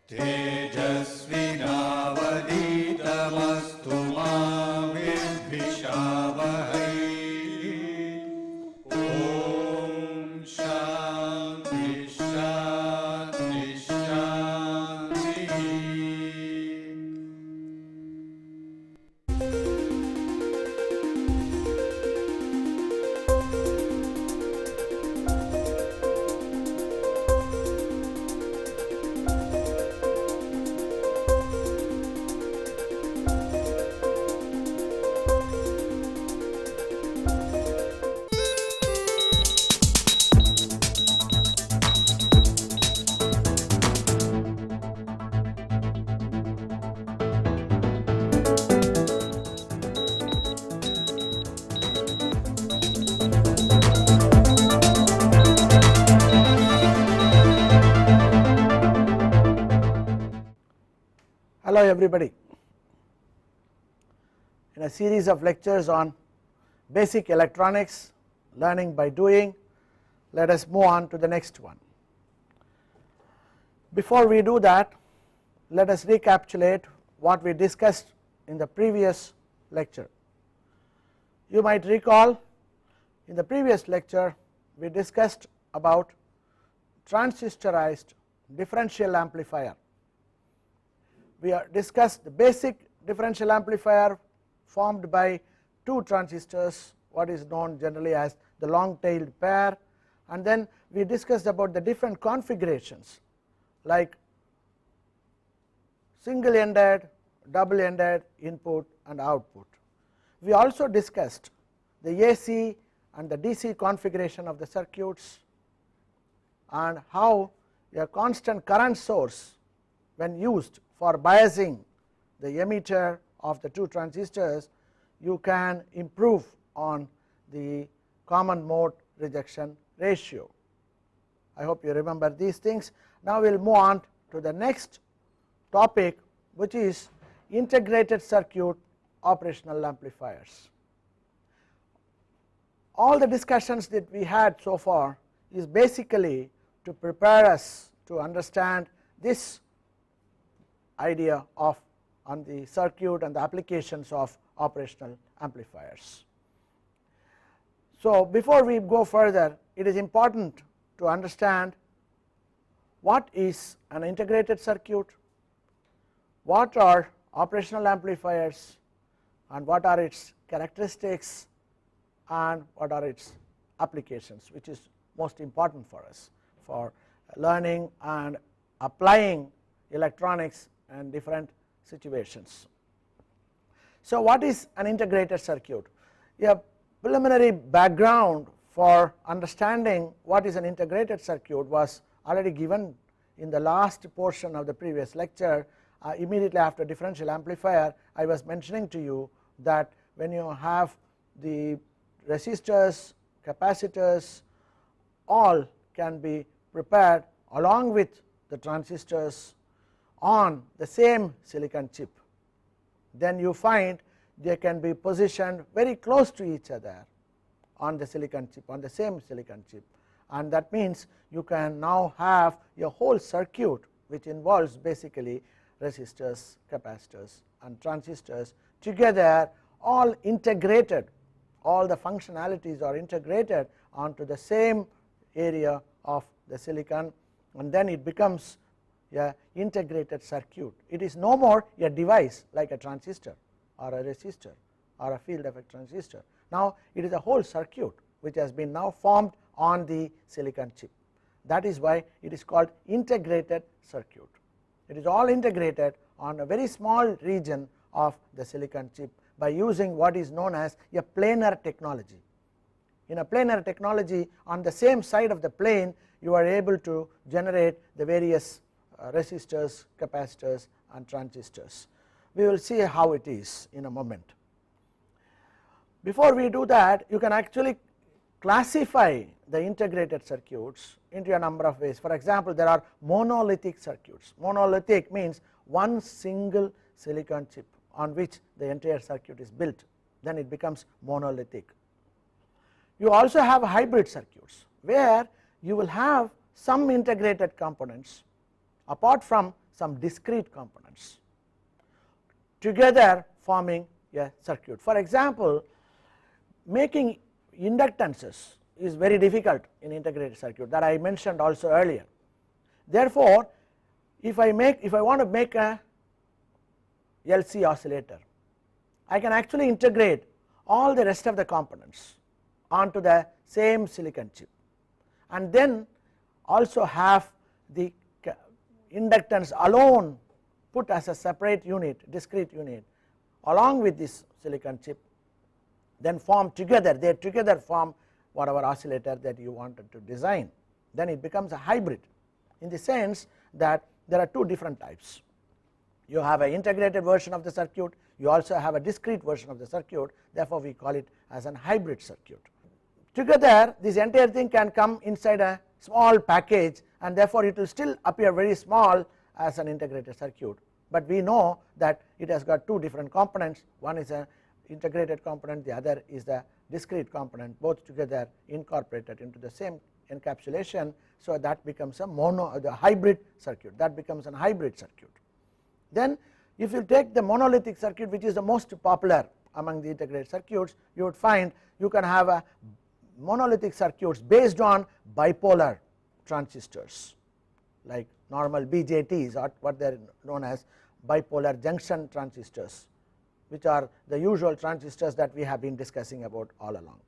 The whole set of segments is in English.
तेजस्विनावधीतमस्तु मा विद्विषावहै। ॐ शान्ति शान्ति शान्तिः। Hello everybody. In a series of lectures on basic electronics, learning by doing, let us move on to the next one. Before we do that, let us recapitulate what we discussed in the previous lecture. You might recall in the previous lecture we discussed about transistorized differential amplifier. We discussed the basic differential amplifier formed by two transistors, what is known generally as the long tailed pair, and then we discussed about the different configurations like single ended, double ended input and output. We also discussed the AC and the DC configuration of the circuits and how a constant current source, when used for biasing the emitter of the two transistors, you can improve on the common mode rejection ratio. I hope you remember these things. Now we will move on to the next topic, which is integrated circuit operational amplifiers. All the discussions that we had so far is basically to prepare us to understand this idea of on the circuit and the applications of operational amplifiers. So before we go further, it is important to understand what is an integrated circuit, what are operational amplifiers, and what are its characteristics and what are its applications, which is most important for us for learning and applying electronics and different situations. So what is an integrated circuit? A preliminary background for understanding what is an integrated circuit was already given in the last portion of the previous lecture. Immediately after differential amplifier, I was mentioning to you that when you have the resistors, capacitors, all can be prepared along with the transistors on the same silicon chip, then you find they can be positioned very close to each other on the silicon chip, on the same silicon chip, and that means you can now have a whole circuit which involves basically resistors, capacitors and transistors together, all integrated, all the functionalities are integrated onto the same area of the silicon, and then it becomes a integrated circuit. It is no more a device like a transistor or a resistor or a field effect transistor. Now it is a whole circuit which has been now formed on the silicon chip. That is why it is called integrated circuit. It is all integrated on a very small region of the silicon chip by using what is known as a planar technology. In a planar technology, on the same side of the plane you are able to generate the various resistors, capacitors and transistors. We will see how it is in a moment. Before we do that, you can actually classify the integrated circuits into a number of ways. For example, there are monolithic circuits. Monolithic means one single silicon chip on which the entire circuit is built, then it becomes monolithic. You also have hybrid circuits where you will have some integrated components apart from some discrete components together forming a circuit. For example, making inductances is very difficult in integrated circuit, that I mentioned also earlier. Therefore, if I want to make a LC oscillator, I can actually integrate all the rest of the components onto the same silicon chip, and then also have the inductance alone put as a separate unit, discrete unit, along with this silicon chip, then form together, they together form whatever oscillator that you wanted to design. Then it becomes a hybrid, in the sense that there are two different types. You have an integrated version of the circuit, you also have a discrete version of the circuit, therefore we call it as an hybrid circuit. Together this entire thing can come inside a small package, and therefore it will still appear very small as an integrated circuit, but we know that it has got two different components. One is an integrated component, the other is the discrete component, both together incorporated into the same encapsulation. So that becomes a the hybrid circuit, that becomes a hybrid circuit. Then if you take the monolithic circuit, which is the most popular among the integrated circuits, you would find you can have a monolithic circuits based on bipolar transistors, like normal BJTs, or what they are known as bipolar junction transistors, which are the usual transistors that we have been discussing about all along.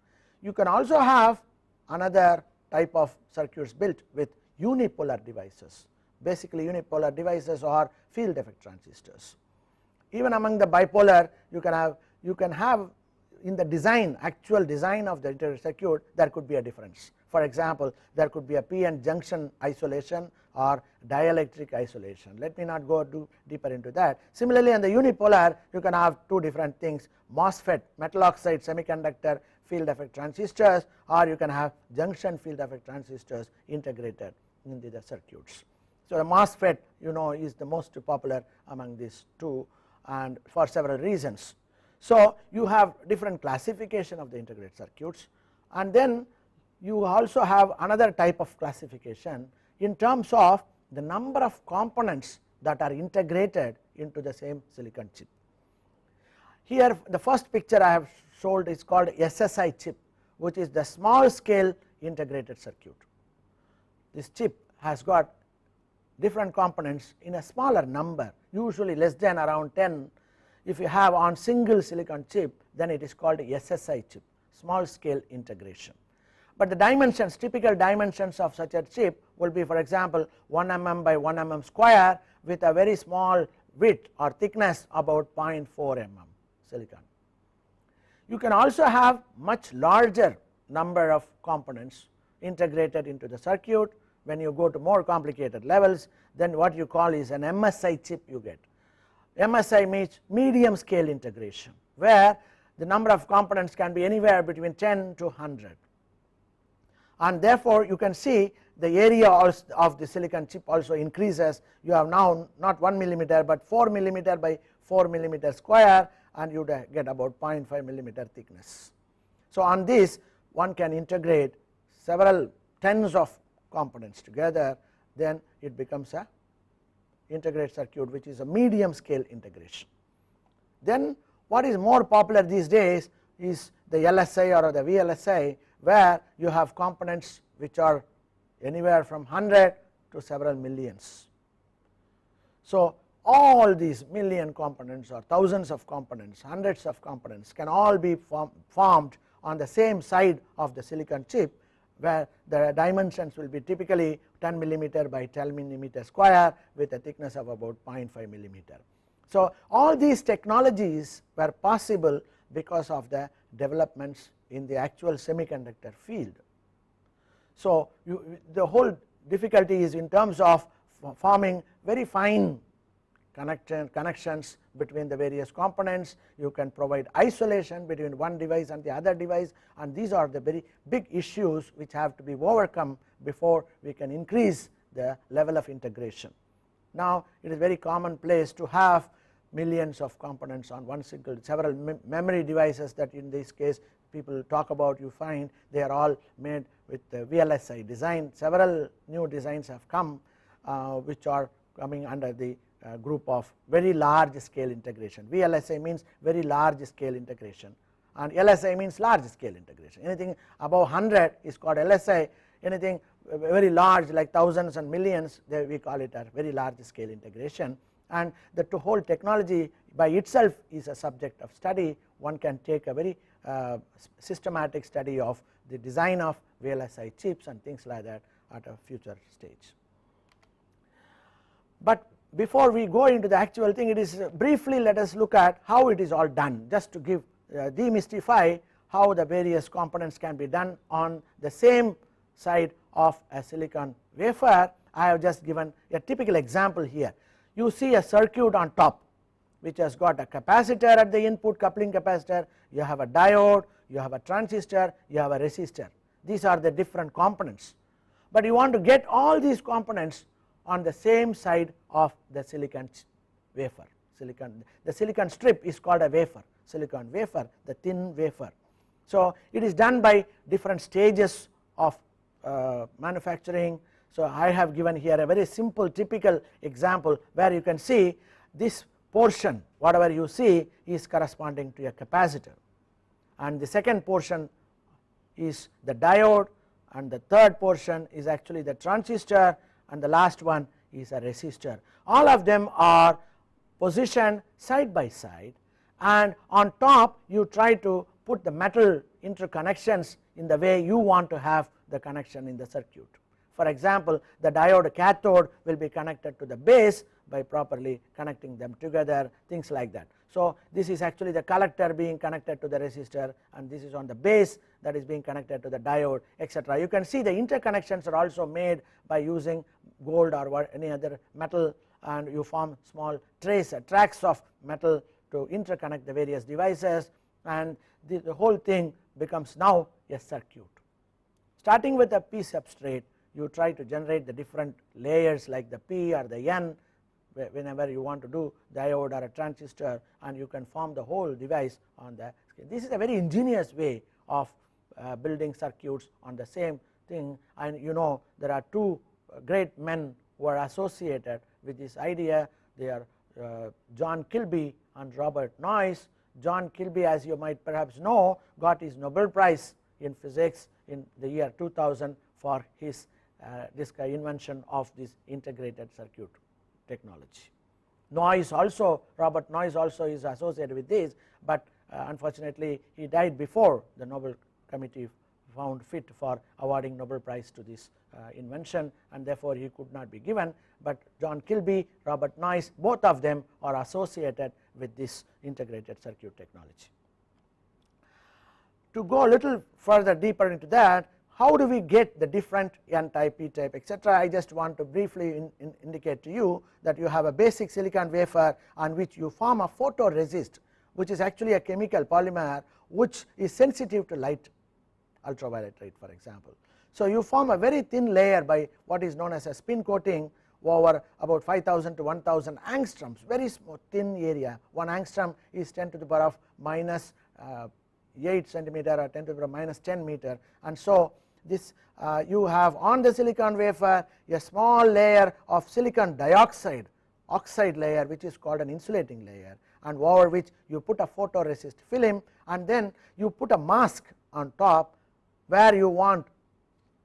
You can also have another type of circuits built with unipolar devices. Basically unipolar devices are field effect transistors. Even among the bipolar, you can have in the design, actual design of the integrated circuit, there could be a difference. For example, there could be a p-n junction isolation or dielectric isolation. Let me not go deeper into that. Similarly, in the unipolar, you can have two different things: MOSFET, metal oxide semiconductor field effect transistors, or you can have junction field effect transistors integrated into the circuits. So the MOSFET, is the most popular among these two, and for several reasons. So you have different classification of the integrated circuits, and then you also have another type of classification in terms of the number of components that are integrated into the same silicon chip. Here the first picture I have showed is called SSI chip, which is the small scale integrated circuit. This chip has got different components in a smaller number, usually less than around 10. If you have on single silicon chip, then it is called SSI chip, small scale integration. But the dimensions, typical dimensions of such a chip will be, for example, 1 mm by 1 mm square with a very small width or thickness about 0.4 mm silicon. You can also have much larger number of components integrated into the circuit. When you go to more complicated levels, then what you call is an MSI chip you get. MSI means medium scale integration, where the number of components can be anywhere between 10 to 100, and therefore you can see the area of the silicon chip also increases. You have now not 1 millimeter but 4 millimeter by 4 millimeter square, and you get about 0.5 millimeter thickness. So on this one can integrate several tens of components together, then it becomes a integrated circuit, which is a medium scale integration. Then what is more popular these days is the LSI or the VLSI, where you have components which are anywhere from 100 to several millions. So all these million components or thousands of components, hundreds of components can all be formed on the same side of the silicon chip, where the dimensions will be typically 10 millimeter by 10 millimeter square with a thickness of about 0.5 millimeter. So all these technologies were possible because of the developments in the actual semiconductor field. So the whole difficulty is in terms of forming very fine connections between the various components. You can provide isolation between one device and the other device, and these are the very big issues which have to be overcome before we can increase the level of integration. Now it is very commonplace to have millions of components on one single, several memory devices that in this case people talk about. You find they are all made with the VLSI design. Several new designs have come which are coming under the group of very large scale integration. VLSI means very large scale integration, and LSI means large scale integration. Anything above 100 is called LSI, anything very large like thousands and millions, we call it a very large scale integration. And the whole technology by itself is a subject of study. One can take a very systematic study of the design of VLSI chips and things like that at a future stage. But before we go into the actual thing, it is briefly let us look at how it is all done, just to give demystify how the various components can be done on the same side of a silicon wafer. I have just given a typical example here. You see a circuit on top which has got a capacitor at the input, coupling capacitor, you have a diode, you have a transistor, you have a resistor. These are the different components, but you want to get all these components on the same side of the silicon wafer. The silicon strip is called a wafer, silicon wafer, the thin wafer. So it is done by different stages of manufacturing. So I have given here a very simple typical example where you can see this portion, whatever you see, is corresponding to a capacitor, and the second portion is the diode, and the third portion is actually the transistor, and the last one is a resistor. All of them are positioned side by side, and on top you try to put the metal interconnections in the way you want to have the connection in the circuit. For example, the diode cathode will be connected to the base by properly connecting them together, things like that. So this is actually the collector being connected to the resistor, and this is on the base that is being connected to the diode, etc. You can see the interconnections are also made by using gold or any other metal, and you form small tracks of metal to interconnect the various devices, and the whole thing becomes now a circuit. Starting with a P substrate, you try to generate the different layers like the P or the N whenever you want to do diode or a transistor, and you can form the whole device on the scale. This is a very ingenious way of building circuits on the same thing, and you know there are two great men who are associated with this idea. They are John Kilby and Robert Noyce. John Kilby, as you might perhaps know, got his Nobel Prize in physics in the year 2000 for his invention of this integrated circuit technology. Robert Noyce also is associated with this, but unfortunately he died before the Nobel Committee found fit for awarding Nobel Prize to this invention, and therefore he could not be given. But John Kilby, Robert Noyce, both of them are associated with this integrated circuit technology. To go a little further deeper into that, how do we get the different N type, P type, etc.? I just want to briefly indicate to you that you have a basic silicon wafer on which you form a photoresist, which is actually a chemical polymer which is sensitive to light, ultraviolet light, for example. So you form a very thin layer by what is known as a spin coating over about 5000 to 1000 angstroms, very small thin area. 1 angstrom is 10 to the power of minus 8 centimeter or 10 to the power of minus 10 meter, and so this you have on the silicon wafer a small layer of silicon dioxide oxide layer, which is called an insulating layer, and over which you put a photoresist film, and then you put a mask on top where you want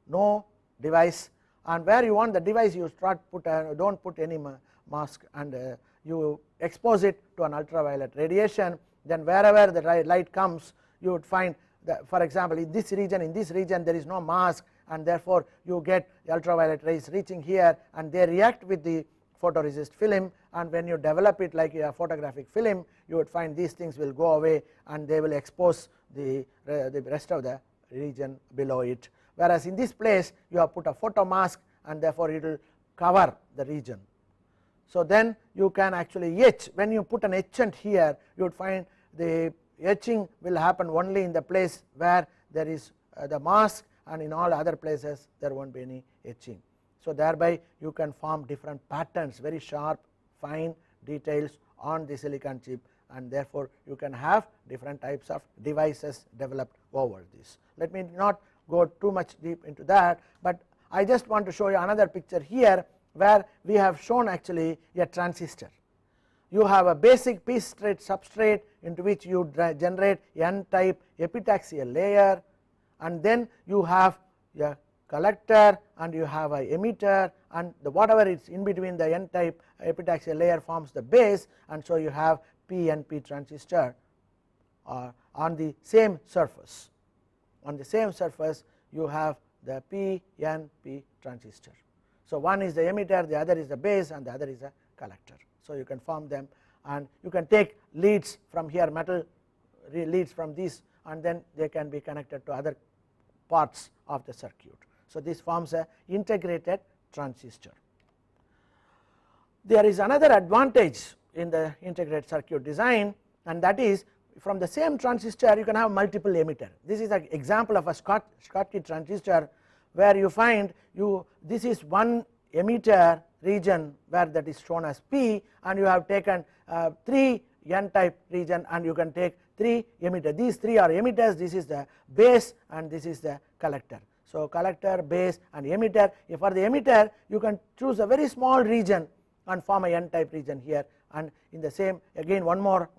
no device, and where you want the device you don't put any mask, and you expose it to an ultraviolet radiation. Then wherever the light comes, you would find that, for example, in this region there is no mask, and therefore you get the ultraviolet rays reaching here, and they react with the photoresist film, and when you develop it like a photographic film, you would find these things will go away and they will expose the rest of the region below it. Whereas in this place you have put a photo mask, and therefore it will cover the region. So then you can actually etch. When you put an etchant here, you would find the etching will happen only in the place where there is the mask, and in all other places there won't be any etching. So thereby you can form different patterns, very sharp fine details on the silicon chip, and therefore you can have different types of devices developed over this. Let me not go too much deep into that, but I just want to show you another picture here where we have shown actually a transistor. You have a basic p substrate into which you generate n type epitaxial layer, and then you have a collector and you have a emitter, and the whatever is in between the n type epitaxial layer forms the base, and so you have PNP transistor on the same surface. On the same surface you have the PNP transistor. So one is the emitter, the other is the base, and the other is a collector. So you can form them, and you can take leads from here, metal leads from this, and then they can be connected to other parts of the circuit. So this forms a integrated transistor. There is another advantage in the integrated circuit design, and that is from the same transistor you can have multiple emitter. This is an example of a Schottky transistor, where you find this is one emitter region where that is shown as P, and you have taken 3 n type region, and you can take 3 emitter. These 3 are emitters. This is the base and this is the collector. So collector, base and emitter. If for the emitter you can choose a very small region and form a n type region here, and in the same again one more.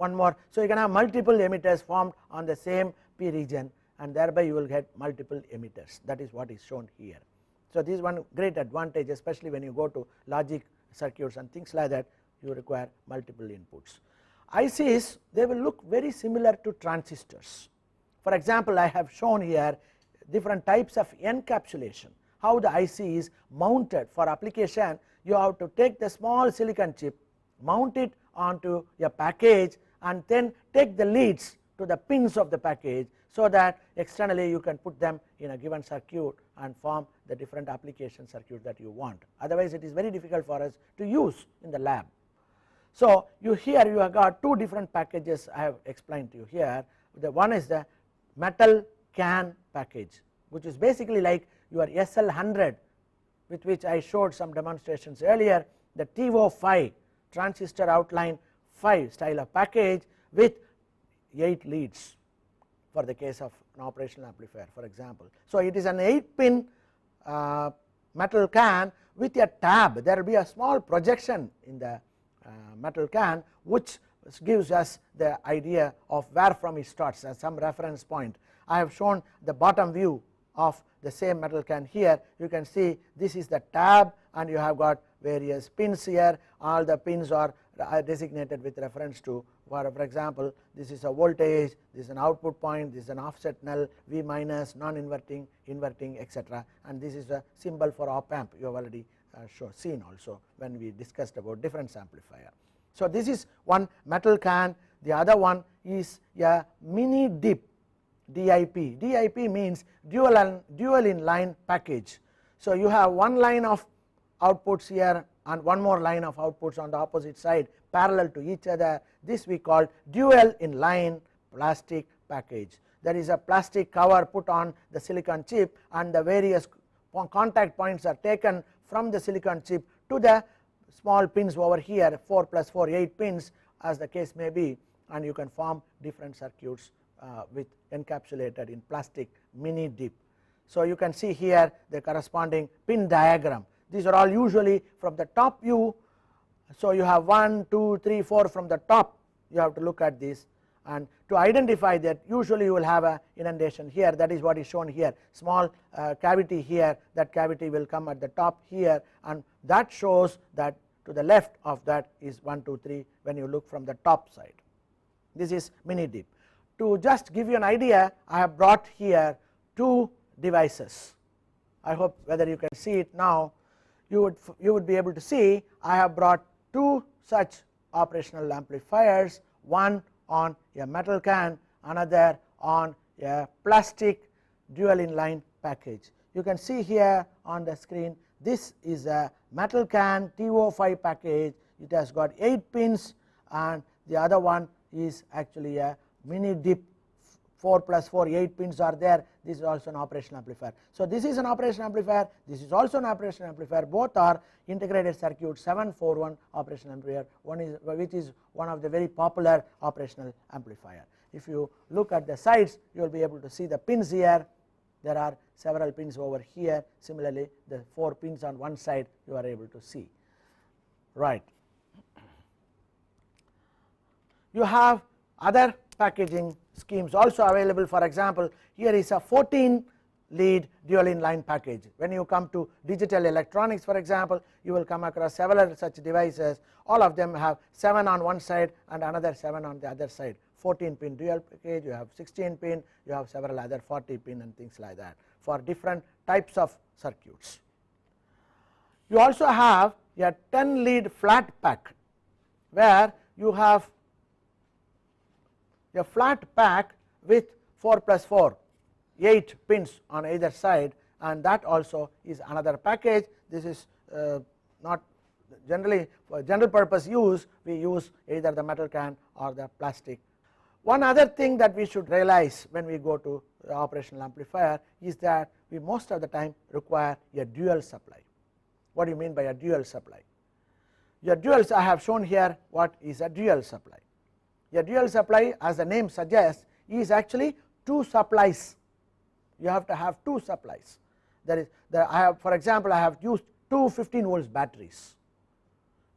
So you can have multiple emitters formed on the same P region, and thereby you will get multiple emitters. That is what is shown here. So this is one great advantage, especially when you go to logic circuits and things like that, you require multiple inputs. ICs, they will look very similar to transistors. For example, I have shown here different types of encapsulation, how the IC is mounted. For application, you have to take the small silicon chip, mount it onto a package, and then take the leads to the pins of the package, so that externally you can put them in a given circuit and form the different application circuits that you want. Otherwise it is very difficult for us to use in the lab. So here you have got 2 different packages I have explained to you here. The one is the metal can package, which is basically like your SL100, with which I showed some demonstrations earlier, the TO5 transistor outline 5 style of package with 8 leads for the case of an operational amplifier, for example. So it is an 8-pin metal can with a tab. There will be a small projection in the metal can, which gives us the idea of where from it starts as some reference point. I have shown the bottom view of the same metal can here. You can see this is the tab, and you have got various pins here. All the pins are designated with reference to, for example, this is a voltage, this is an output point, this is an offset null, V minus, non-inverting, inverting, etc. And this is a symbol for op amp. You have already seen also when we discussed about difference amplifier. So this is one metal can. The other one is a mini dip, DIP. DIP means dual in line package. So you have one line of outputs here and one more line of outputs on the opposite side parallel to each other. This we call dual in line plastic package. There is a plastic cover put on the silicon chip, and the various contact points are taken from the silicon chip to the small pins over here, 4 plus 4, 8 pins as the case may be, and you can form different circuits with encapsulated in plastic mini dip. So you can see here the corresponding pin diagram. These are all usually from the top view. So you have 1, 2, 3, 4 from the top. You have to look at this, and to identify that usually you will have a indentation here. That is what is shown here, small cavity here. That cavity will come at the top here, and that shows that to the left of that is 1, 2, 3 when you look from the top side. This is mini dip. To just give you an idea, I have brought here 2 devices. I hope whether you can see it now. You would be able to see I have brought 2 such operational amplifiers, one on a metal can, another on a plastic dual inline package. You can see here on the screen, this is a metal can TO5 package. It has got 8 pins, and the other one is actually a mini dip, 4 plus 4, 8 pins are there. This is also an operational amplifier. So this is an operational amplifier, this is also an operational amplifier. Both are integrated circuit 741 operational amplifier, which is one of the very popular operational amplifier. If you look at the sides, you will be able to see the pins here. there are several pins over here. Similarly, the 4 pins on one side you are able to see, right. You have other packaging schemes also available. For example, here is a 14 lead dual inline package. When you come to digital electronics, for example, you will come across several such devices. All of them have 7 on one side and another 7 on the other side. 14 pin dual package, you have 16 pin, you have several other 40 pin and things like that for different types of circuits. You also have a 10 lead flat pack, where you have a flat pack with 4 plus 4, 8 pins on either side, and that also is another package. This is not generally for general purpose use, we use either the metal can or the plastic. One other thing that we should realize when we go to the operational amplifier is that we most of the time require a dual supply. What do you mean by a dual supply? Your duals, I have shown here what is a dual supply. A dual supply, as the name suggests, is actually 2 supplies. You have to have 2 supplies. There is for example, I have used 2 15 volts batteries.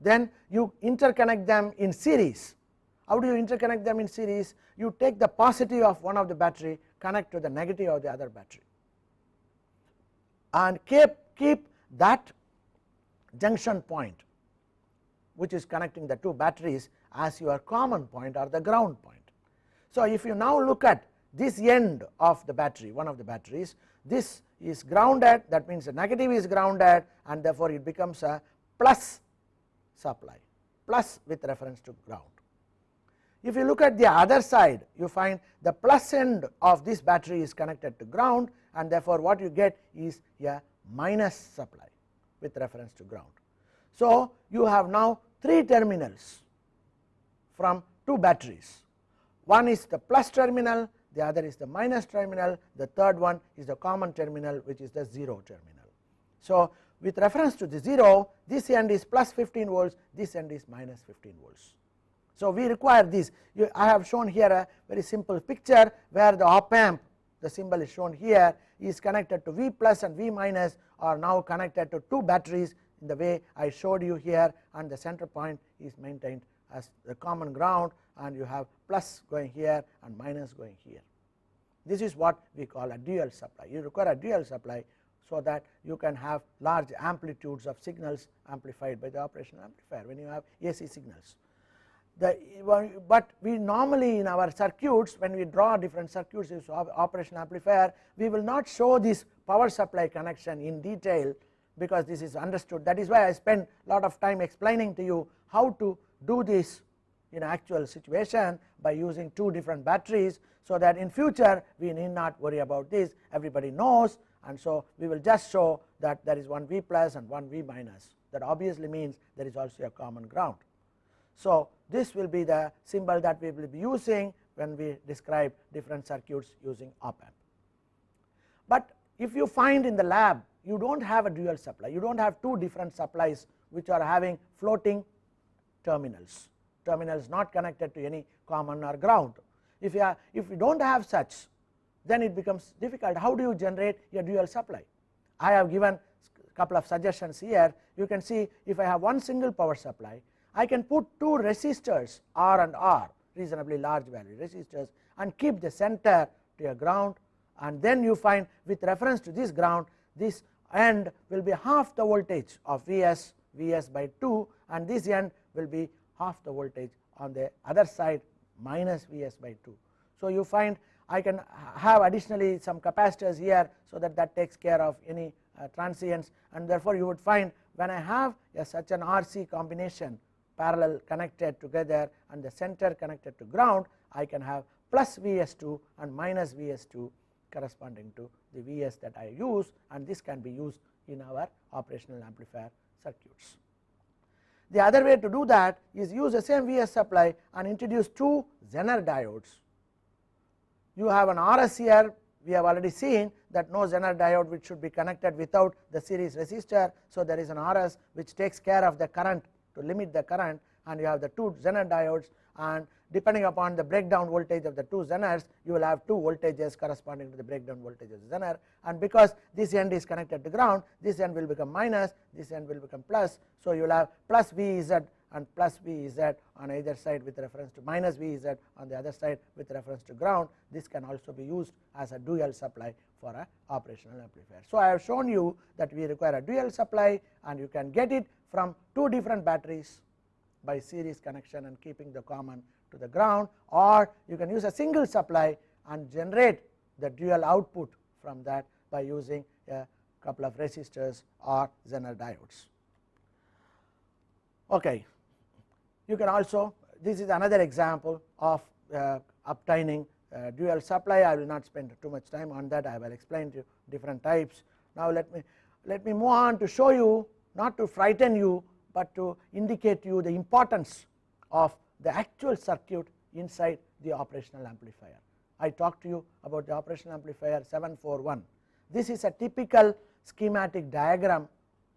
Then you interconnect them in series. How do you interconnect them in series? You take the positive of one of the battery, connect to the negative of the other battery, and keep that junction point, which is connecting the 2 batteries, as your common point or the ground point. So if you now look at this end of the battery, one of the batteries, this is grounded, that means the negative is grounded, and therefore it becomes a plus supply, plus with reference to ground. If you look at the other side, you find the plus end of this battery is connected to ground, and therefore what you get is a minus supply with reference to ground. So you have now 3 terminals from 2 batteries. One is the plus terminal, the other is the minus terminal, the third one is the common terminal, which is the 0 terminal. So with reference to the 0, this end is plus 15 volts, this end is minus 15 volts. So we require this. I have shown here a very simple picture where the op amp, the symbol is shown here, is connected to V plus and V minus are now connected to 2 batteries in the way I showed you here, and the center point is maintained as the common ground, and you have plus going here and minus going here. This is what we call a dual supply. You require a dual supply so that you can have large amplitudes of signals amplified by the operational amplifier when you have AC signals. But we normally in our circuits, when we draw different circuits with operational amplifier, we will not show this power supply connection in detail, because this is understood. That is why I spend a lot of time explaining to you how to do this in actual situation by using 2 different batteries, so that in future we need not worry about this, everybody knows, and so we will just show that there is one V plus and one V minus. That obviously means there is also a common ground. So this will be the symbol that we will be using when we describe different circuits using op amp. But if you find in the lab you do not have a dual supply, you do not have 2 different supplies which are having floating terminals not connected to any common or ground. If you do not have such, then it becomes difficult. How do you generate a dual supply? I have given a couple of suggestions here. You can see if I have one single power supply, I can put 2 resistors R and R, reasonably large value resistors, and keep the center to a ground, and then you find with reference to this ground, this end will be half the voltage of Vs by 2, and this end will be half the voltage on the other side minus Vs by 2. So you find I can have additionally some capacitors here, so that takes care of any transients, and therefore you would find when I have such an RC combination parallel connected together and the center connected to ground, I can have plus Vs2 and minus Vs2 corresponding to the Vs that I use, and this can be used in our operational amplifier circuits. The other way to do that is use the same Vs supply and introduce 2 Zener diodes. You have an RS here, we have already seen that no Zener diode which should be connected without the series resistor. So there is an RS which takes care of the current, to limit the current, and you have the 2 Zener diodes, and depending upon the breakdown voltage of the 2 Zeners, you will have 2 voltages corresponding to the breakdown voltage of the Zener, and because this end is connected to ground, this end will become minus, this end will become plus. So you will have plus VZ and plus VZ on either side with reference to minus VZ on the other side with reference to ground. This can also be used as a dual supply for a operational amplifier. So I have shown you that we require a dual supply, and you can get it from 2 different batteries by series connection and keeping the common to the ground, or you can use a single supply and generate the dual output from that by using a couple of resistors or Zener diodes. Okay. You can also, this is another example of obtaining dual supply. I will not spend too much time on that. I will explain to you different types. Now let me move on to show you, not to frighten you, but to indicate you the importance of the actual circuit inside the operational amplifier. I talked to you about the operational amplifier 741. This is a typical schematic diagram,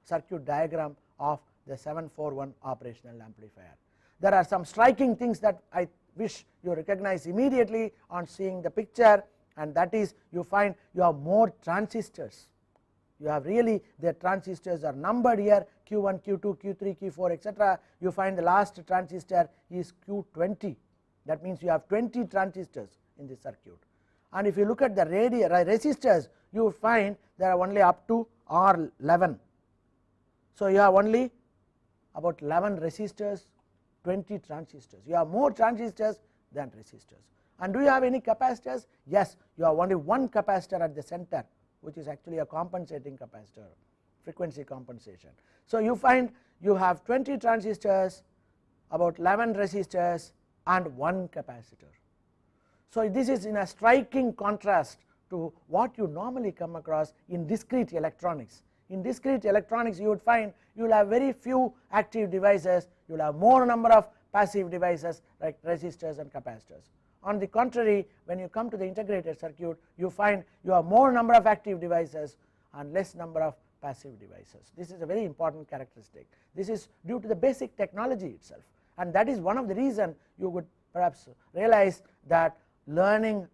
circuit diagram of the 741 operational amplifier. There are some striking things that I wish you recognize immediately on seeing the picture, and that is, you find you have more transistors. You have really, the transistors are numbered here, Q1, Q2, Q3, Q4, etc. You find the last transistor is Q20. That means you have 20 transistors in the circuit. And if you look at the resistors, you would find there are only up to R11. So you have only about 11 resistors, 20 transistors. You have more transistors than resistors. And do you have any capacitors? Yes, you have only one capacitor at the center, which is actually a compensating capacitor, frequency compensation. So you find you have 20 transistors, about 11 resistors, and one capacitor. So this is in a striking contrast to what you normally come across in discrete electronics. In discrete electronics, you would find you will have very few active devices, you will have more number of passive devices like resistors and capacitors. On the contrary, when you come to the integrated circuit, you find you have more number of active devices and less number of passive devices. This is a very important characteristic. This is due to the basic technology itself, and that is one of the reasons you would perhaps realize that learning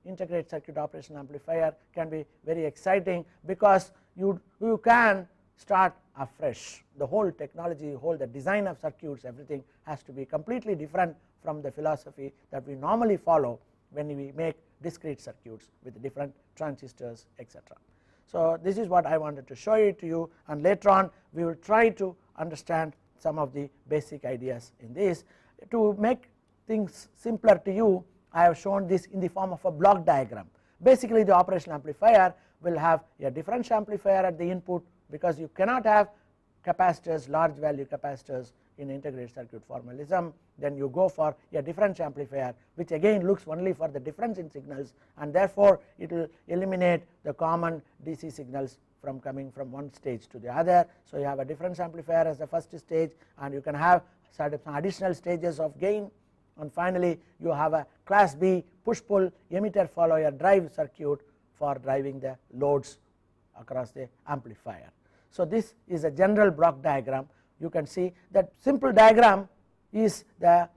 integrated circuit operation amplifier can be very exciting, because you can start afresh. The whole technology, the design of circuits, everything has to be completely different from the philosophy that we normally follow when we make discrete circuits with different transistors, etc. So this is what I wanted to show it to you, and later on we will try to understand some of the basic ideas in this. To make things simpler to you, I have shown this in the form of a block diagram. Basically, the operational amplifier will have a differential amplifier at the input, because you cannot have capacitors, large value capacitors in integrated circuit formalism. Then you go for a differential amplifier, which again looks only for the difference in signals, and therefore it will eliminate the common DC signals from coming from one stage to the other. So you have a differential amplifier as the first stage, and you can have some additional stages of gain, and finally you have a class B push pull emitter follower drive circuit for driving the loads across the amplifier. So this is a general block diagram. You can see that simple diagram is the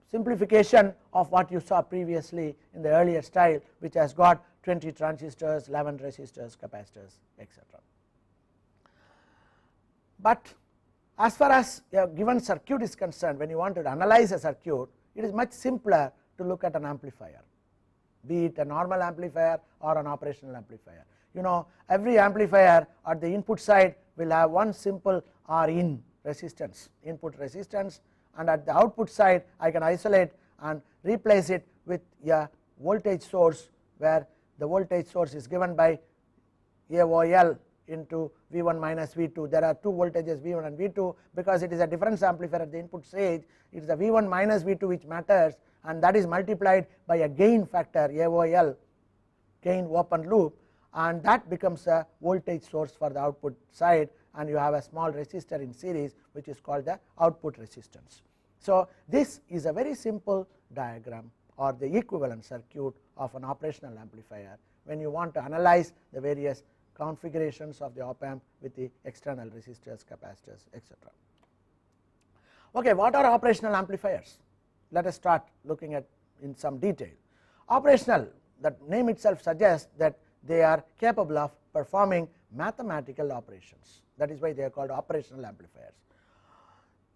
simplification of what you saw previously in the earlier style, which has got 20 transistors, 11 resistors, capacitors, etc. But as far as a given circuit is concerned, when you want to analyze a circuit, it is much simpler to look at an amplifier, be it a normal amplifier or an operational amplifier. You know, every amplifier at the input side will have one simple Rin resistance, input resistance, and at the output side I can isolate and replace it with a voltage source, where the voltage source is given by AOL into V1 minus V2. There are two voltages V1 and V2, because it is a difference amplifier at the input stage. It is the V1 minus V2 which matters, and that is multiplied by a gain factor, AOL, gain open loop, and that becomes a voltage source for the output side, and you have a small resistor in series which is called the output resistance. So this is a very simple diagram or the equivalent circuit of an operational amplifier when you want to analyze the various configurations of the op amp with the external resistors, capacitors, etc. Okay, what are operational amplifiers? Let us start looking at in some detail. Operational, the name itself suggests that they are capable of performing mathematical operations. That is why they are called operational amplifiers.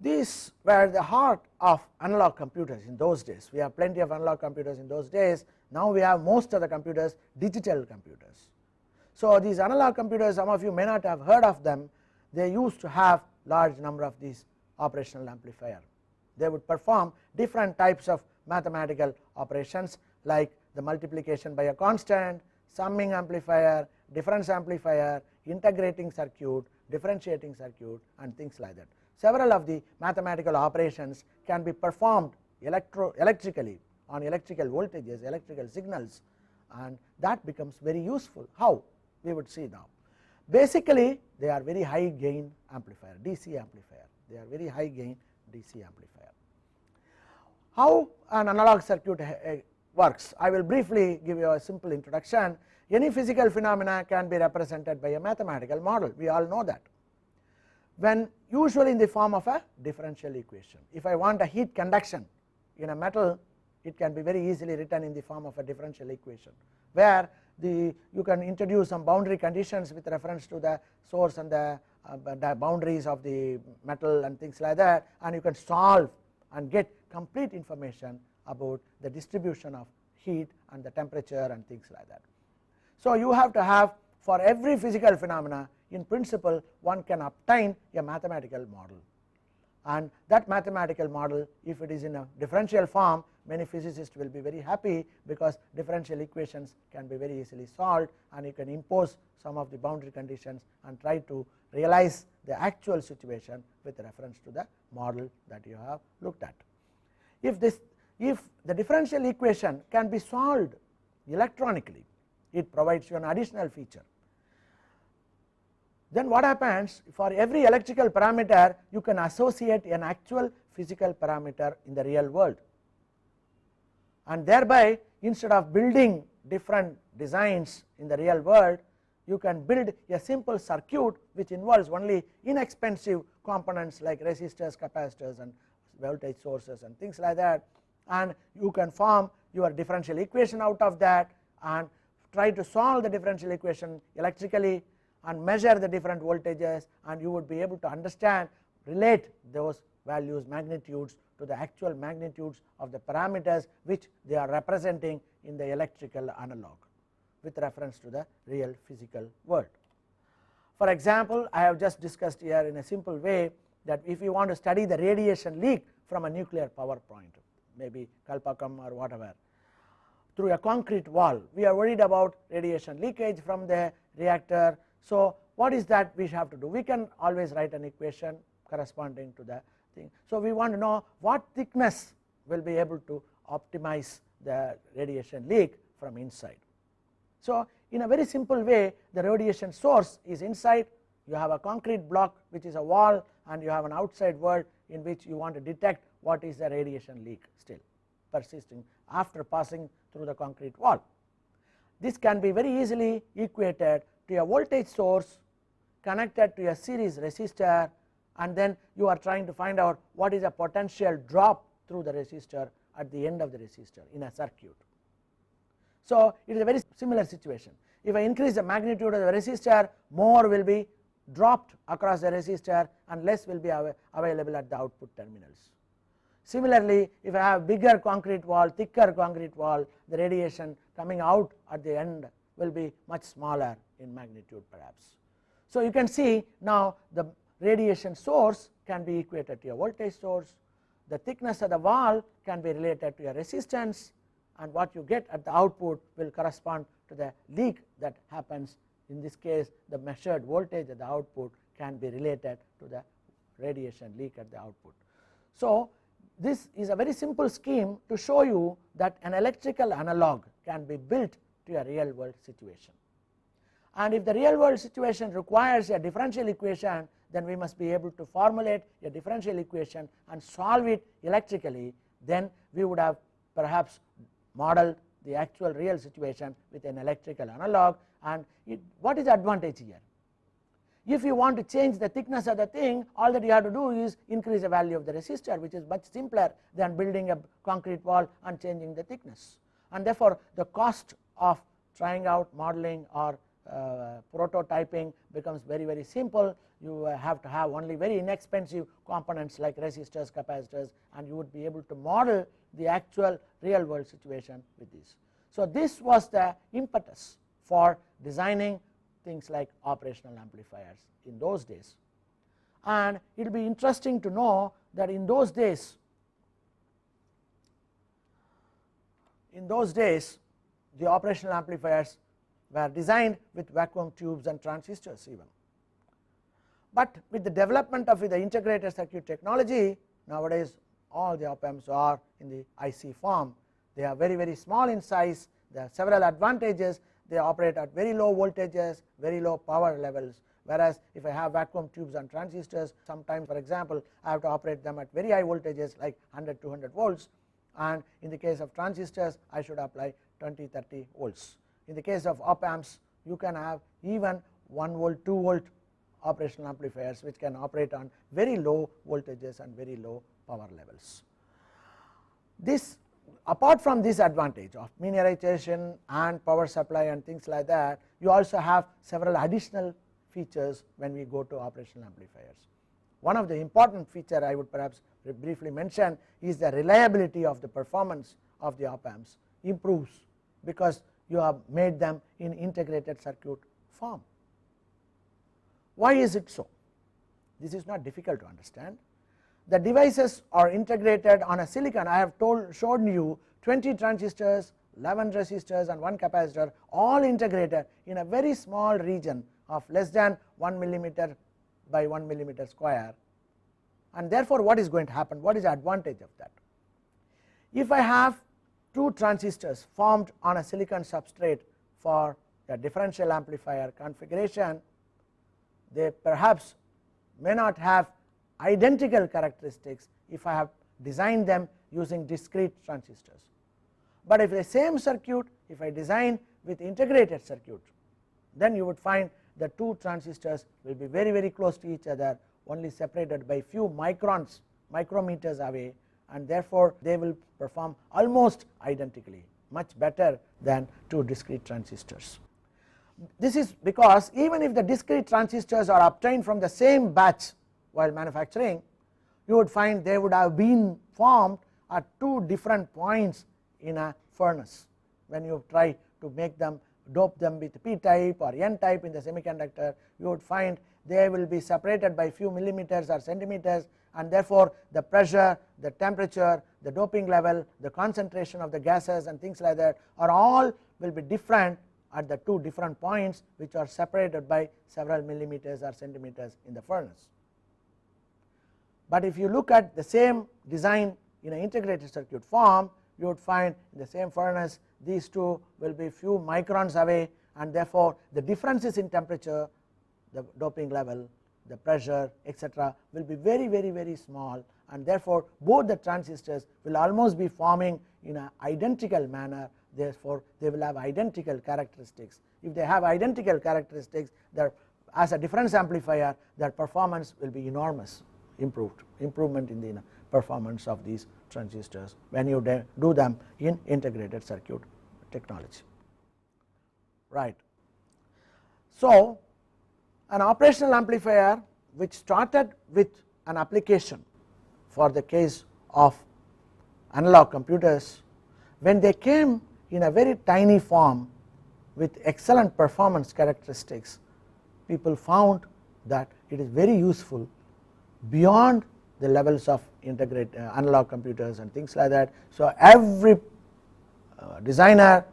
These were the heart of analog computers in those days. We have plenty of analog computers in those days. Now we have most of the computers digital computers. So these analog computers, some of you may not have heard of them. They used to have large number of these operational amplifier. They would perform different types of mathematical operations like the multiplication by a constant, summing amplifier, difference amplifier, integrating circuit, differentiating circuit, and things like that. Several of the mathematical operations can be performed electrically on electrical voltages, electrical signals, and that becomes very useful. How? We would see now. Basically, they are very high gain amplifier, DC amplifier. They are very high gain DC amplifier. How an analog circuit works? I will briefly give you a simple introduction. Any physical phenomena can be represented by a mathematical model. We all know that. When usually in the form of a differential equation. If I want a heat conduction in a metal, it can be very easily written in the form of a differential equation, where you can introduce some boundary conditions with reference to the source and the boundaries of the metal and things like that, and you can solve and get complete information about the distribution of heat and the temperature and things like that. So you have to have, for every physical phenomena, in principle one can obtain a mathematical model, and that mathematical model, if it is in a differential form, many physicists will be very happy, because differential equations can be very easily solved, and you can impose some of the boundary conditions and try to realize the actual situation with reference to the model that you have looked at. If the differential equation can be solved electronically, it provides you an additional feature. Then what happens, for every electrical parameter you can associate an actual physical parameter in the real world, and thereby instead of building different designs in the real world, you can build a simple circuit which involves only inexpensive components like resistors, capacitors, and voltage sources and things like that, and you can form your differential equation out of that and try to solve the differential equation electrically and measure the different voltages, and you would be able to understand, relate those values, magnitudes, to the actual magnitudes of the parameters which they are representing in the electrical analog with reference to the real physical world. For example, I have just discussed here in a simple way that if you want to study the radiation leak from a nuclear power plant, maybe Kalpakam or whatever, through a concrete wall, we are worried about radiation leakage from the reactor. So what is that we have to do? We can always write an equation corresponding to the thing. So we want to know what thickness will be able to optimize the radiation leak from inside. So in a very simple way, the radiation source is inside. You have a concrete block which is a wall, and you have an outside world in which you want to detect what is the radiation leak still persisting after passing through the concrete wall. This can be very easily equated to a voltage source connected to a series resistor, and then you are trying to find out what is a potential drop through the resistor at the end of the resistor in a circuit. So it is a very similar situation. If I increase the magnitude of the resistor, more will be dropped across the resistor and less will be available at the output terminals. Similarly, if I have bigger concrete wall, thicker concrete wall, the radiation coming out at the end will be much smaller in magnitude perhaps. So you can see now the radiation source can be equated to a voltage source, the thickness of the wall can be related to a resistance, and what you get at the output will correspond to the leak that happens. In this case, the measured voltage at the output can be related to the radiation leak at the output. So this is a very simple scheme to show you that an electrical analog can be built to a real world situation. And if the real world situation requires a differential equation, then we must be able to formulate a differential equation and solve it electrically. Then we would have perhaps modeled the actual real situation with an electrical analog. And what is the advantage here? If you want to change the thickness of the thing, all that you have to do is increase the value of the resistor, which is much simpler than building a concrete wall and changing the thickness. And therefore, the cost of trying out modeling or prototyping becomes very simple. You have to have only very inexpensive components like resistors, capacitors, and you would be able to model the actual real world situation with this. So this was the impetus for designing things like operational amplifiers in those days. And it will be interesting to know that in those days the operational amplifiers were designed with vacuum tubes and transistors even. But with the development of the integrated circuit technology, nowadays all the op amps are in the IC form. They are very small in size. There are several advantages. They operate at very low voltages, very low power levels, whereas if I have vacuum tubes and transistors, sometimes for example I have to operate them at very high voltages like 100 200 volts, and in the case of transistors I should apply 20 30 volts. In the case of op amps, you can have even 1 volt 2 volt operational amplifiers which can operate on very low voltages and very low power levels. This, apart from this advantage of miniaturization and power supply and things like that, you also have several additional features when we go to operational amplifiers. One of the important feature I would perhaps briefly mention is the reliability of the performance of the op amps improves because you have made them in integrated circuit form. Why is it so? This is not difficult to understand. The devices are integrated on a silicon. I have shown you 20 transistors, 11 resistors and 1 capacitor, all integrated in a very small region of less than 1 millimeter by 1 millimeter square. And therefore, what is going to happen? What is the advantage of that? If I have 2 transistors formed on a silicon substrate for a differential amplifier configuration, they perhaps may not have identical characteristics if I have designed them using discrete transistors. But if the same circuit, if I design with integrated circuit, then you would find the 2 transistors will be very close to each other, only separated by few micrometers away, and therefore they will perform almost identically, much better than 2 discrete transistors. This is because even if the discrete transistors are obtained from the same batch while manufacturing, you would find they would have been formed at 2 different points in a furnace. When you try to make them, dope them with p type or n type in the semiconductor, you would find they will be separated by few millimeters or centimeters, and therefore the pressure, the temperature, the doping level, the concentration of the gases and things like that are all will be different at the 2 different points which are separated by several millimeters or centimeters in the furnace. But if you look at the same design in an integrated circuit form, you would find in the same furnace these 2 will be few microns away, and therefore the differences in temperature, the doping level, the pressure, etc. will be very small, and therefore both the transistors will almost be forming in an identical manner. Therefore they will have identical characteristics. If they have identical characteristics, as a difference amplifier, their performance will be enormous. Improvement in the performance of these transistors when you do them in integrated circuit technology. Right. So an operational amplifier which started with an application for the case of analog computers, when they came in a very tiny form with excellent performance characteristics, people found that it is very useful beyond the levels of integrated analog computers and things like that. So every designer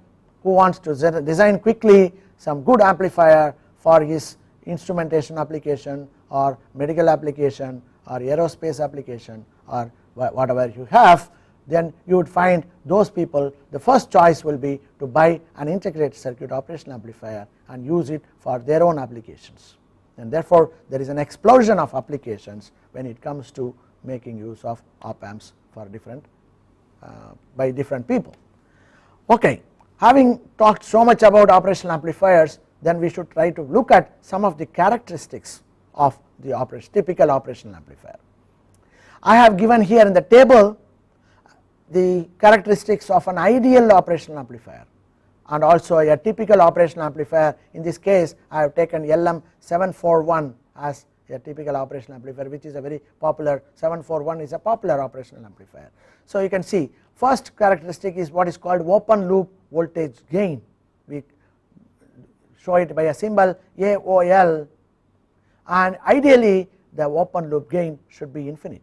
who wants to design quickly some good amplifier for his instrumentation application or medical application or aerospace application or whatever you have, then you would find those people, the first choice will be to buy an integrated circuit operational amplifier and use it for their own applications. And therefore there is an explosion of applications when it comes to making use of op amps for different by different people. Okay, having talked so much about operational amplifiers, then we should try to look at some of the characteristics of the typical operational amplifier. I have given here in the table the characteristics of an ideal operational amplifier and also a typical operational amplifier. In this case I have taken LM741 as a typical operational amplifier, which is a very popular 741 is a popular operational amplifier. So you can see first characteristic is what is called open loop voltage gain. We show it by a symbol AOL, and ideally the open loop gain should be infinite,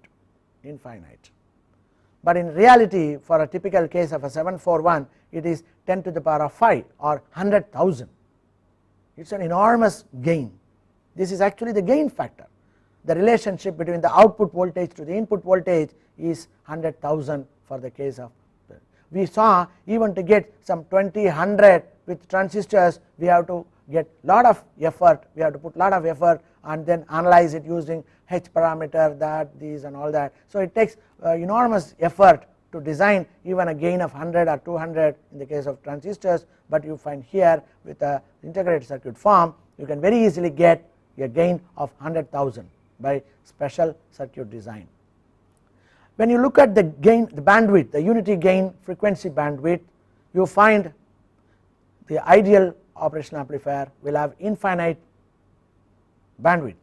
but in reality for a typical case of a 741 it is 10 to the power of 5 or 100,000. It is an enormous gain. This is actually the gain factor. The relationship between the output voltage to the input voltage is 100,000 for the case of we saw even to get some 20/100 with transistors we have to get lot of effort, we have to put lot of effort and then analyze it using H parameter, that, these and all that. So it takes enormous effort to design even a gain of 100 or 200 in the case of transistors, but you find here with a integrated circuit form you can very easily get a gain of 100,000 by special circuit design. When you look at the gain, the bandwidth, the unity gain frequency bandwidth, you find the ideal operational amplifier will have infinite bandwidth.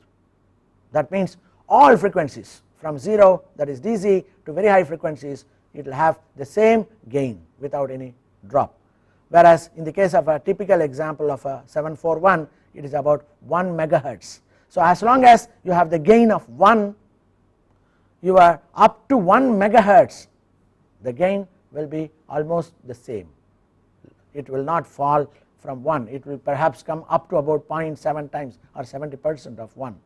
That means all frequencies from 0, that is DC, to very high frequencies it will have the same gain without any drop, whereas in the case of a typical example of a 741 it is about 1 megahertz. So as long as you have the gain of 1, you are up to 1 megahertz, the gain will be almost the same. It will not fall from 1, it will perhaps come up to about 0.7 times or 70% of 1,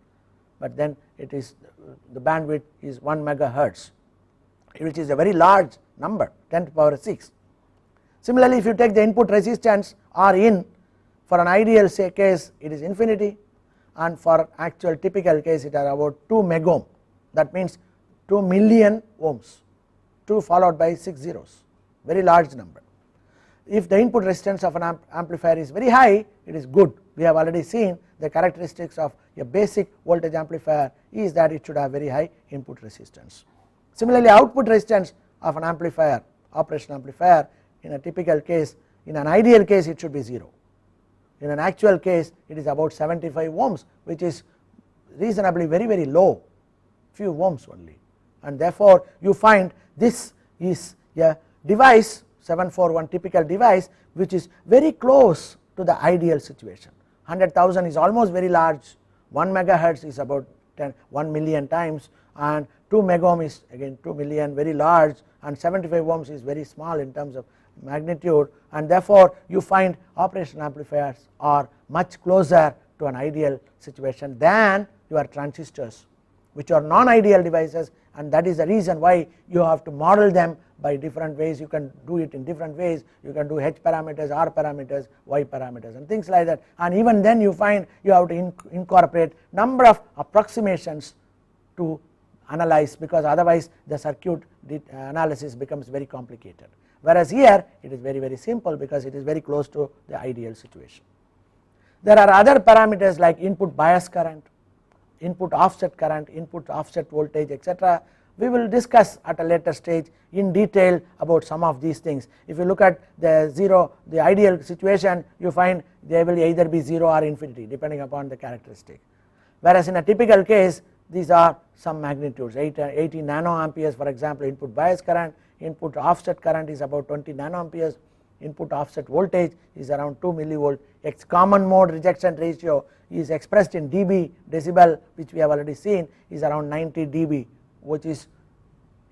but then it is the bandwidth is 1 megahertz, which is a very large number, 10 to the power 6. Similarly, if you take the input resistance R in, for an ideal case it is infinity, and for actual typical case it is about 2 megohm, that means 2 million ohms, 2 followed by 6 zeros, very large number. If the input resistance of an amplifier is very high, it is good. We have already seen the characteristics of a basic voltage amplifier is that it should have very high input resistance. Similarly, output resistance of an amplifier, operational amplifier, in a typical case, in an ideal case it should be 0. In an actual case it is about 75 ohms, which is reasonably very low, few ohms only, and therefore you find this is a device 741 typical device which is very close to the ideal situation. 100,000 is almost very large, 1 megahertz is about 1 million times, and 2 megohm is again 2 million, very large, and 75 ohms is very small in terms of magnitude, and therefore you find operational amplifiers are much closer to an ideal situation than your transistors, which are non-ideal devices, and that is the reason why you have to model them by different ways. You can do it in different ways, you can do H parameters, R parameters, Y parameters and things like that, and even then you find you have to incorporate number of approximations to analyze, because otherwise the circuit analysis becomes very complicated, whereas here it is very simple because it is very close to the ideal situation. There are other parameters like input bias current, input offset current, input offset voltage, etc. We will discuss at a later stage in detail about some of these things. If you look at the ideal situation, you find they will either be 0 or infinity depending upon the characteristic, whereas in a typical case these are some magnitudes, 80 nanoamperes for example input bias current, input offset current is about 20 nanoamperes, input offset voltage is around 2 millivolt, common mode rejection ratio is expressed in dB, decibel, which we have already seen is around 90 dB, which is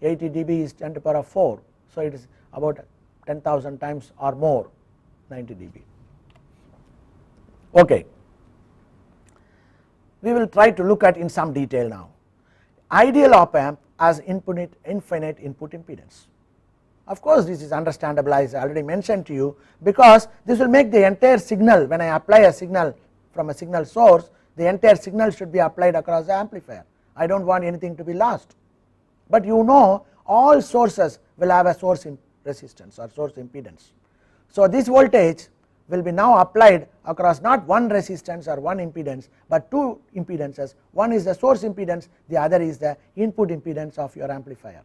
80 dB is 10 to the power 4, so it is about 10,000 times or more 90 dB. Okay, we will try to look at in some detail now. Ideal op amp has infinite input impedance. Of course this is understandable, as I already mentioned to you, because this will make the entire signal, when I apply a signal from a signal source, the entire signal should be applied across the amplifier. I do not want anything to be lost, but you know all sources will have a source resistance or source impedance. So this voltage will be now applied across not one resistance or one impedance, but two impedances. One is the source impedance, the other is the input impedance of your amplifier.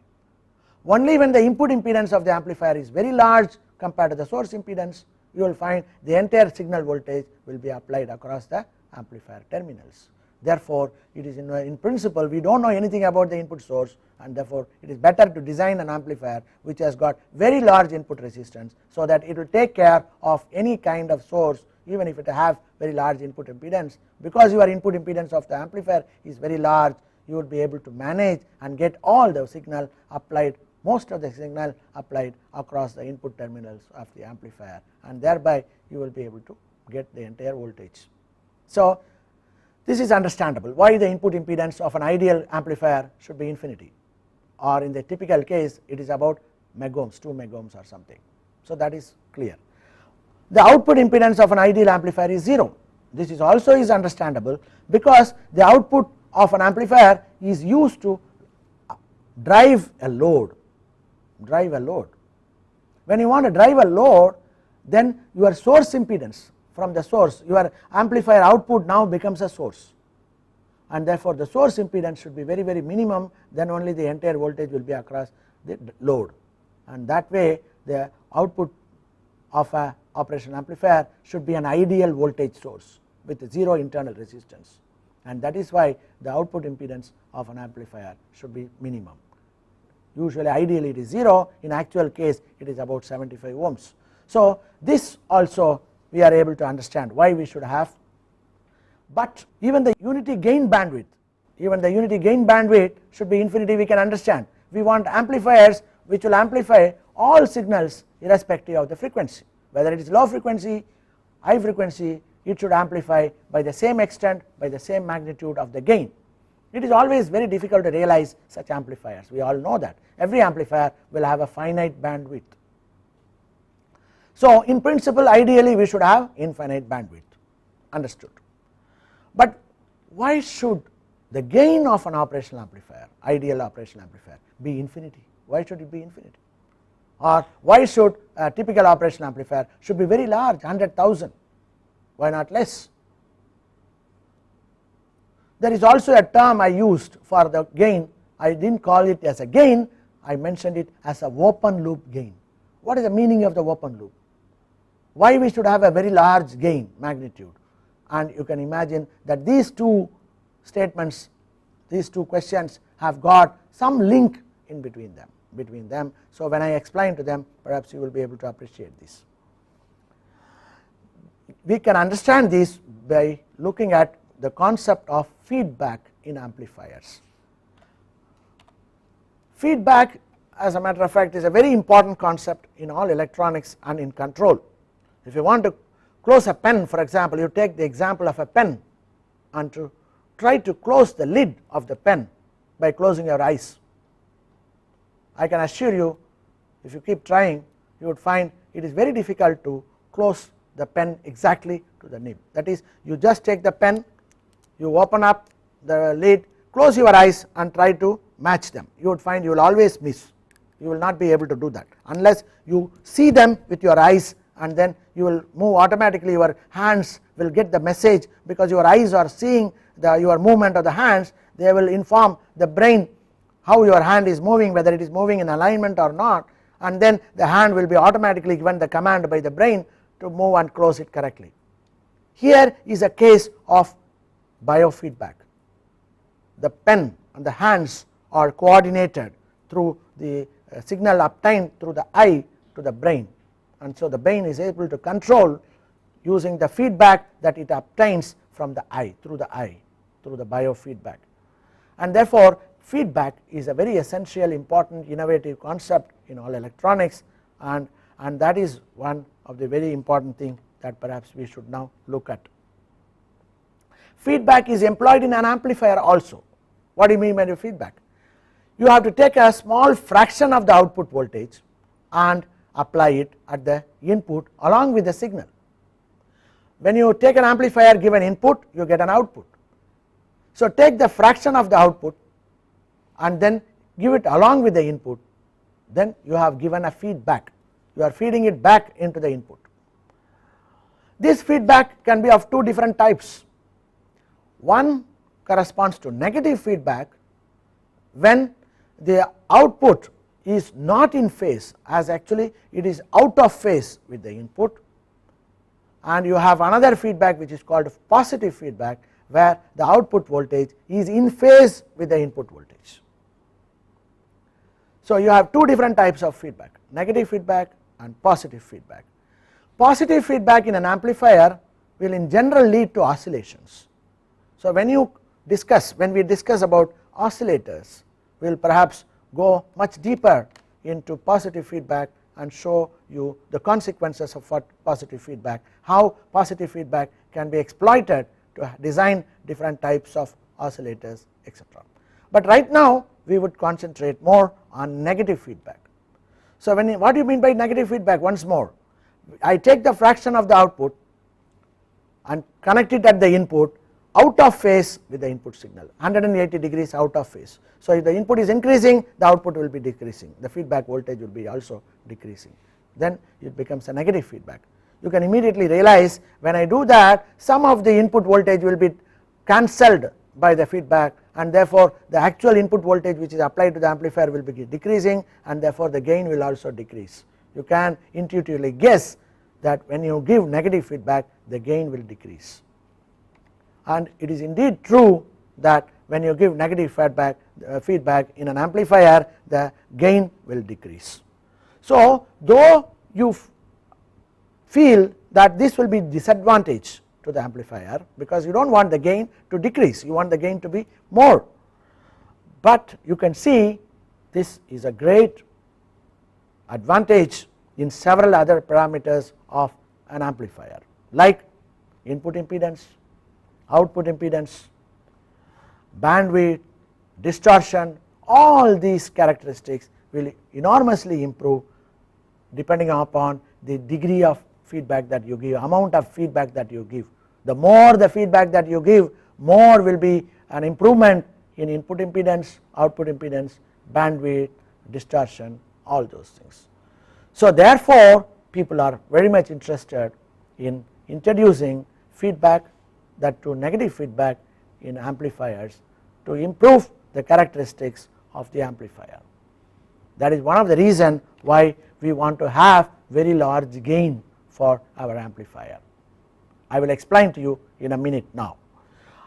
Only when the input impedance of the amplifier is very large compared to the source impedance, you will find the entire signal voltage will be applied across the amplifier terminals. Therefore, it is in principle we do not know anything about the input source, and therefore it is better to design an amplifier which has got very large input resistance, so that it will take care of any kind of source even if it have very large input impedance. Because your input impedance of the amplifier is very large, you would be able to manage and get all the signal applied, most of the signal applied across the input terminals of the amplifier, and thereby you will be able to get the entire voltage. So this is understandable why the input impedance of an ideal amplifier should be infinity, or in the typical case it is about megohms, 2 megohms or something. So that is clear. The output impedance of an ideal amplifier is 0. This is also is understandable because the output of an amplifier is used to drive a load. When you want to drive a load, then your source impedance from the source, your amplifier output now becomes a source, and therefore the source impedance should be very minimum, then only the entire voltage will be across the load, and that way the output of a operational amplifier should be an ideal voltage source with 0 internal resistance, and that is why the output impedance of an amplifier should be minimum. Usually ideally it is 0, in actual case it is about 75 ohms. So this also we are able to understand why we should have, but even the unity gain bandwidth should be infinity. We can understand, we want amplifiers which will amplify all signals irrespective of the frequency, whether it is low frequency, high frequency, it should amplify by the same extent, by the same magnitude of the gain. It is always very difficult to realize such amplifiers, we all know that every amplifier will have a finite bandwidth. So in principle ideally we should have infinite bandwidth, understood. But why should the gain of an operational amplifier, ideal operational amplifier, be infinity? Why should it be infinity? Or why should a typical operational amplifier should be very large, 100,000, why not less? There is also a term I used for the gain. I did not call it as a gain, I mentioned it as a open loop gain. What is the meaning of the open loop? Why we should have a very large gain magnitude? And you can imagine that these two statements, these two questions have got some link in between them. So when I explain to them, perhaps you will be able to appreciate this. We can understand this by looking at the concept of feedback in amplifiers. Feedback, as a matter of fact, is a very important concept in all electronics and in control. If you want to close a pen, for example, you take the example of a pen and to try to close the lid of the pen by closing your eyes. I can assure you, if you keep trying, you would find it is very difficult to close the pen exactly to the nib. That is, you just take the pen, you open up the lid, close your eyes and try to match them. You would find you will always miss. You will not be able to do that unless you see them with your eyes, and then you will move automatically, your hands will get the message because your eyes are seeing your movement of the hands. They will inform the brain how your hand is moving, whether it is moving in alignment or not, and then the hand will be automatically given the command by the brain to move and close it correctly. Here is a case of biofeedback. The pen and the hands are coordinated through the signal obtained through the eye to the brain, and so the brain is able to control using the feedback that it obtains from the eye, through the biofeedback. And therefore feedback is a very essential, important, innovative concept in all electronics, and that is one of the very important thing that perhaps we should now look at. Feedback is employed in an amplifier also. What do you mean by feedback? You have to take a small fraction of the output voltage and apply it at the input along with the signal. When you take an amplifier, give an input, you get an output. So take the fraction of the output and then give it along with the input, then you have given a feedback. You are feeding it back into the input. this feedback can be of two different types. One corresponds to negative feedback when the output is not in phase, as actually it is out of phase with the input, and you have another feedback which is called positive feedback, where the output voltage is in phase with the input voltage. So you have two different types of feedback, negative feedback and positive feedback. Positive feedback in an amplifier will in general lead to oscillations. So when we discuss about oscillators, we will perhaps go much deeper into positive feedback and show you the consequences of what positive feedback, how positive feedback can be exploited to design different types of oscillators, etc. But right now we would concentrate more on negative feedback. So what do you mean by negative feedback? Once more, I take the fraction of the output and connect it at the input out of phase with the input signal, 180 degrees out of phase. So if the input is increasing, the output will be decreasing, the feedback voltage will be also decreasing, then it becomes a negative feedback. You can immediately realize when I do that, some of the input voltage will be cancelled by the feedback, and therefore the actual input voltage which is applied to the amplifier will be decreasing, and therefore the gain will also decrease. You can intuitively guess that when you give negative feedback, the gain will decrease, and it is indeed true that when you give negative feedback in an amplifier, the gain will decrease. So though you feel that this will be disadvantage to the amplifier, because you do not want the gain to decrease, you want the gain to be more, but you can see this is a great advantage in several other parameters of an amplifier, like input impedance, output impedance, bandwidth, distortion. All these characteristics will enormously improve depending upon the degree of feedback that you give, amount of feedback that you give. The more the feedback that you give, more will be an improvement in input impedance, output impedance, bandwidth, distortion, all those things. So therefore people are very much interested in introducing feedback, that to negative feedback in amplifiers, to improve the characteristics of the amplifier. That is one of the reasons why we want to have very large gain for our amplifier. I will explain to you in a minute now.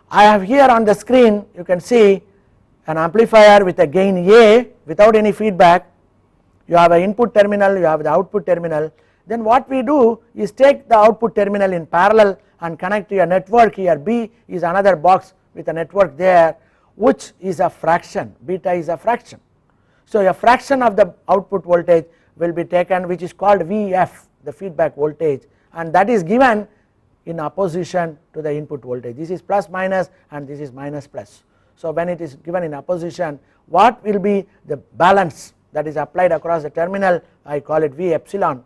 I have here on the screen, you can see an amplifier with a gain A without any feedback. You have an input terminal, you have the output terminal. Then what we do is take the output terminal in parallel and connect to a network here. B is another box with a network there, which is a fraction, beta is a fraction. So a fraction of the output voltage will be taken, which is called Vf, the feedback voltage, and that is given in opposition to the input voltage. This is plus minus and this is minus plus. So when it is given in opposition, what will be the balance that is applied across the terminal? I call it V epsilon,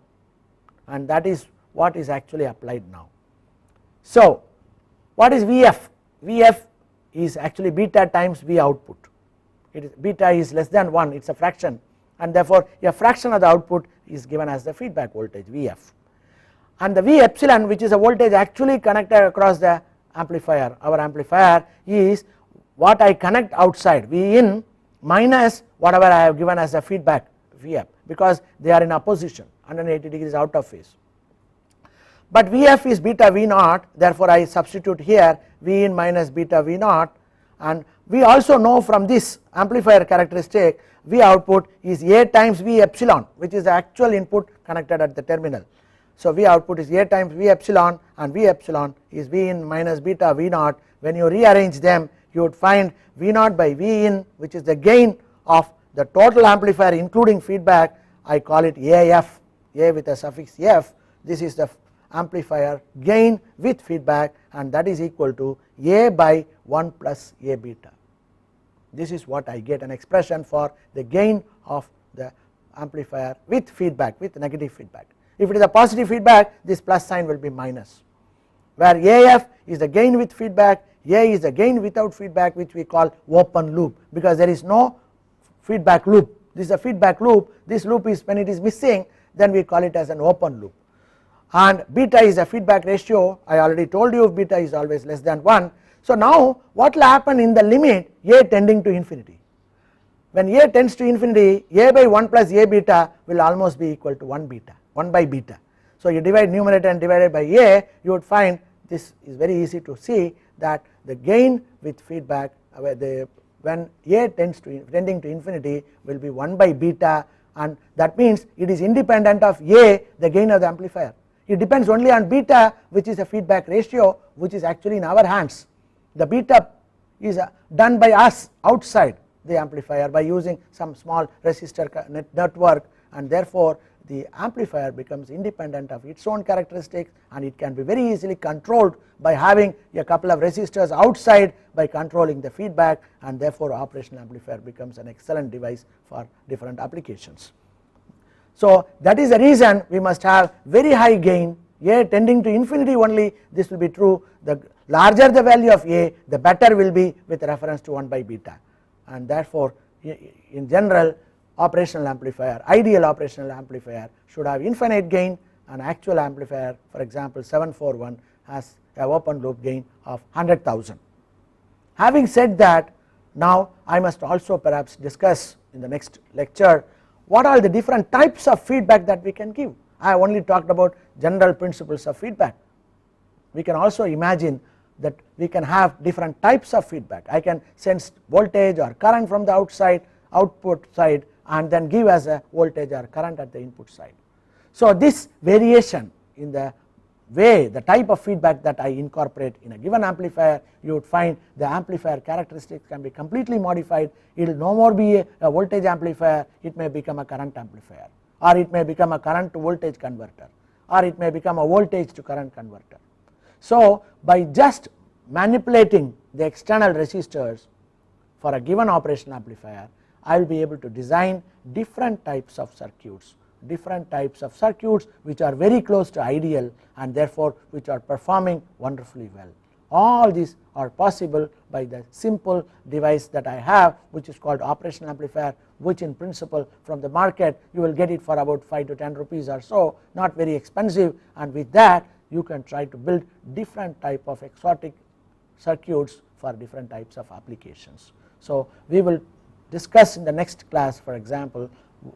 and that is what is actually applied now. So what is Vf? Vf is actually beta times V output. It is beta is less than 1, it is a fraction, and therefore a fraction of the output is given as the feedback voltage Vf, and the V epsilon, which is a voltage actually connected across the amplifier. Our amplifier is what I connect outside, V in minus whatever I have given as a feedback Vf, because they are in opposition, 180 degrees out of phase. But Vf is beta V naught, therefore I substitute here V in minus beta V naught, and we also know from this amplifier characteristic V output is A times V epsilon, which is the actual input connected at the terminal. So V output is A times V epsilon, and V epsilon is V in minus beta V naught. When you rearrange them, you would find V naught by V in, which is the gain of the total amplifier including feedback. I call it AF, A with a suffix F. This is the amplifier gain with feedback, and that is equal to A by 1 plus A beta. This is what I get, an expression for the gain of the amplifier with feedback, with negative feedback. If it is a positive feedback, this plus sign will be minus, where AF is the gain with feedback, A is the gain without feedback, which we call open loop, because there is no feedback loop. This is a feedback loop. This loop is, when it is missing, then we call it as an open loop. and beta is a feedback ratio. I already told you beta is always less than 1. So now what will happen in the limit a tending to infinity? When a tends to infinity, a by 1 plus a beta will almost be equal to 1 beta, 1 by beta. So you divide numerator and divided by a, you would find this is very easy to see that the gain with feedback when a tending to infinity will be 1 by beta, and that means it is independent of a, the gain of the amplifier. It depends only on beta, which is a feedback ratio which is actually in our hands. The beta is done by us outside the amplifier by using some small resistor network, and therefore the amplifier becomes independent of its own characteristics, and it can be very easily controlled by having a couple of resistors outside by controlling the feedback, and therefore operational amplifier becomes an excellent device for different applications. So that is the reason we must have very high gain, a tending to infinity only this will be true. The larger the value of a, the better will be with reference to 1 by beta, and therefore in general operational amplifier, ideal operational amplifier should have infinite gain. An actual amplifier, for example 741, has a open loop gain of 100,000. Having said that, now I must also perhaps discuss in the next lecture what are the different types of feedback that we can give. I have only talked about general principles of feedback. We can also imagine that we can have different types of feedback. I can sense voltage or current from the output side and then give as a voltage or current at the input side. So this variation in the way, the type of feedback that I incorporate in a given amplifier, you would find the amplifier characteristics can be completely modified. It will no more be a voltage amplifier, it may become a current amplifier, or it may become a current to voltage converter, or it may become a voltage to current converter. So by just manipulating the external resistors for a given operational amplifier, I will be able to design different types of circuits which are very close to ideal, and therefore which are performing wonderfully well. All these are possible by the simple device that I have, which is called operational amplifier, which in principle from the market you will get it for about 5 to 10 rupees or so, not very expensive, and with that you can try to build different type of exotic circuits for different types of applications. So we will discuss in the next class, for example,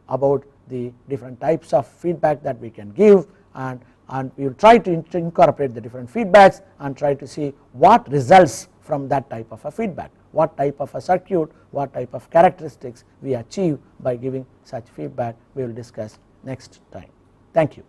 about the different types of feedback that we can give, and we will try to incorporate the different feedbacks and try to see what results from that type of a feedback, what type of a circuit, what type of characteristics we achieve by giving such feedback. We will discuss next time. Thank you.